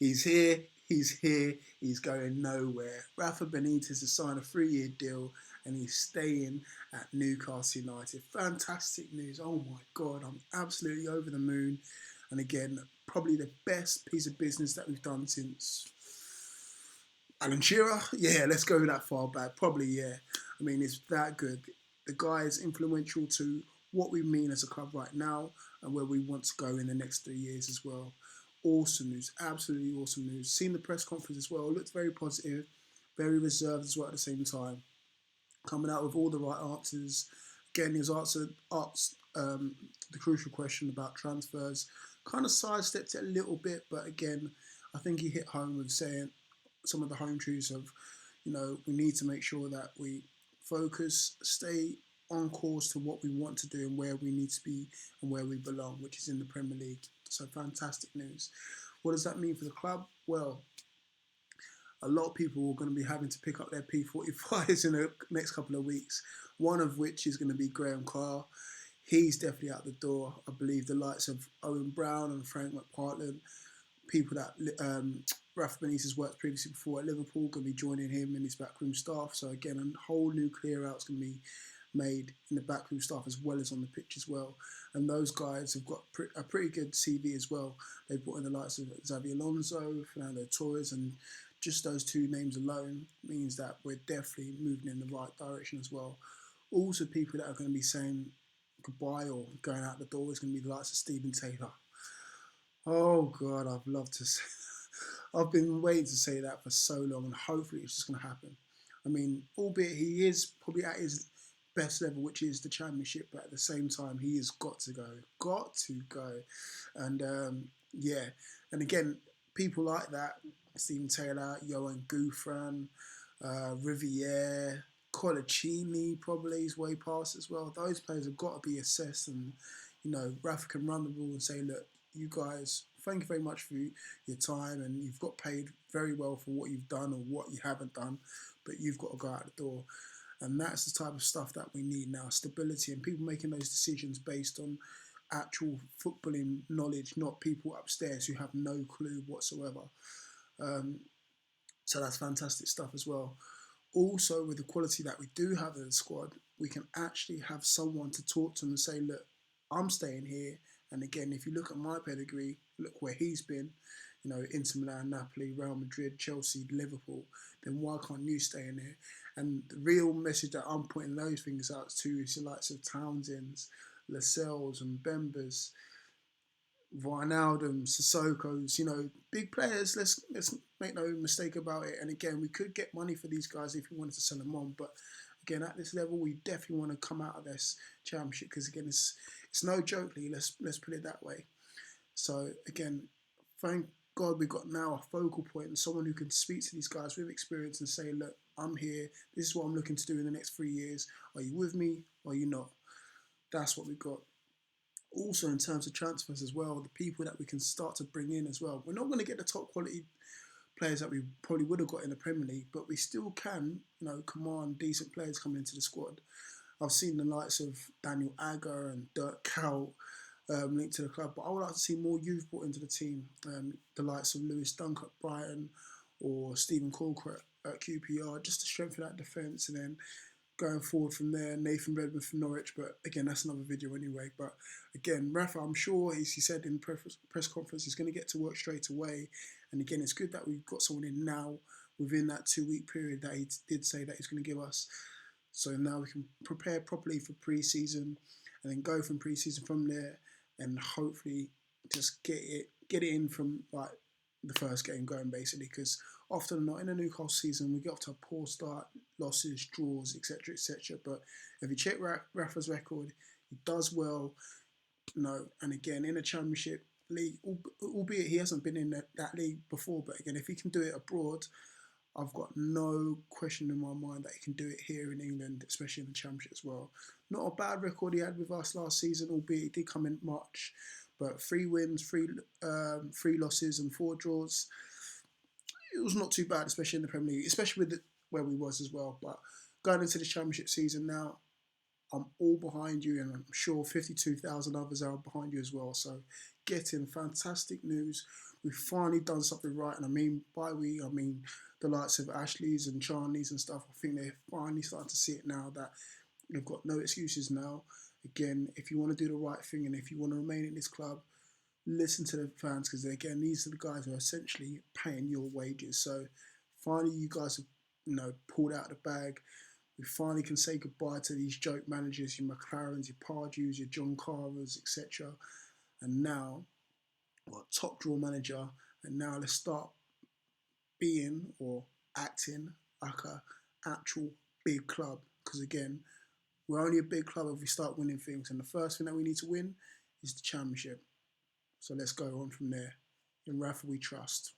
He's here. He's here. He's going nowhere. Rafa Benitez has signed a 3-year deal and he's staying at Newcastle United. Fantastic news. Oh my God, I'm absolutely over the moon. And again, probably the best piece of business that we've done since Alan Shearer. Yeah, let's go that far back. Probably, yeah. I mean, it's that good. The guy is influential to what we mean as a club right now and where we want to go in the next 3 years as well. Awesome news, absolutely awesome news. Seen the press conference as well, looked very positive, very reserved as well at the same time. Coming out with all the right answers. Again, he was asked the crucial question about transfers. Kind of sidestepped it a little bit, but again, I think he hit home with saying some of the home truths of, we need to make sure that we focus, stay on course to what we want to do and where we need to be and where we belong, which is in the Premier League. So fantastic news. What does that mean for the club? Well, a lot of people are going to be having to pick up their P45s in the next couple of weeks, one of which is going to be Graham Carr. He's definitely out the door. I believe the likes of Owen Brown and Frank McPartland, people that Rafa Benitez worked previously before at Liverpool, going to be joining him in his backroom staff. So again, a whole new clear out's going to be made in the backroom staff as well as on the pitch as well. And those guys have got a pretty good CV as well. They brought in the likes of Xabi Alonso, Fernando Torres, and just those two names alone means that we're definitely moving in the right direction as well. Also, people that are going to be saying goodbye or going out the door is going to be the likes of Stephen Taylor. Oh God, I've loved to say I've been waiting to say that for so long, and hopefully it's just going to happen. I mean, albeit he is probably at his best level, which is the Championship, but at the same time, he has got to go. And yeah, and again, people like that, Stephen Taylor, Johan Gouffran, Riviere, Colaccini probably is way past as well. Those players have got to be assessed, and Rafa can run the ball and say, look, you guys, thank you very much for your time, and you've got paid very well for what you've done or what you haven't done, but you've got to go out the door. And that's the type of stuff that we need now, stability, and people making those decisions based on actual footballing knowledge, not people upstairs who have no clue whatsoever. So that's fantastic stuff as well. Also, with the quality that we do have in the squad, we can actually have someone to talk to and say, look, I'm staying here. And again, if you look at my pedigree, look where he's been, Inter Milan, Napoli, Real Madrid, Chelsea, Liverpool, then why can't you stay in here? And the real message that I'm pointing those things out to is the likes of Townsend's, Lascelles and Bembers, Wijnaldum, Sissoko's, big players. Let's make no mistake about it. And again, we could get money for these guys if we wanted to sell them on. But again, at this level, we definitely want to come out of this Championship because again, it's no joke, Lee. Let's put it that way. So again, thank God we've got now a focal point and someone who can speak to these guys with experience and say, look, I'm here. This is what I'm looking to do in the next 3 years. Are you with me or are you not? That's what we've got. Also, in terms of transfers as well, the people that we can start to bring in as well. We're not going to get the top quality players that we probably would have got in the Premier League, but we still can, command decent players coming into the squad. I've seen the likes of Daniel Agger and Dirk Kuyt linked to the club, but I would like to see more youth brought into the team. The likes of Lewis Dunk at Brighton or Stephen Corker at QPR, just to strengthen that defence, and then going forward from there, Nathan Redmond from Norwich, but again, that's another video anyway. But again, Rafa, I'm sure, he said in the press conference, he's going to get to work straight away. And again, it's good that we've got someone in now within that 2-week period that he did say that he's going to give us. So now we can prepare properly for pre-season and then go from pre-season from there and hopefully just get it in from like the first game going basically, because often or not in a Newcastle season we get off to a poor start, losses, draws, etc, etc. But if you check Rafa's record, he does well, and again in a Championship league, albeit he hasn't been in that league before, but again if he can do it abroad, I've got no question in my mind that he can do it here in England, especially in the Championship as well. Not a bad record he had with us last season, albeit he did come in March, but 3 wins, 3 losses and 4 draws. It was not too bad, especially in the Premier League, especially with where we was as well. But going into the Championship season now, I'm all behind you, and I'm sure 52,000 others are behind you as well. So getting fantastic news. We've finally done something right, and I mean by we, I mean the likes of Ashley's and Charlie's and stuff. I think they're finally starting to see it now that they've got no excuses now. Again, if you want to do the right thing and if you want to remain in this club, listen to the fans because again, these are the guys who are essentially paying your wages. So finally, you guys have pulled out the bag. We finally can say goodbye to these joke managers, your McLarens, your Pardews, your John Carvers, etc. And now, well, top draw manager, and now let's start being or acting like a actual big club. Because again, we're only a big club if we start winning things, and the first thing that we need to win is the championship. So let's go on from there. In Rafa, we trust.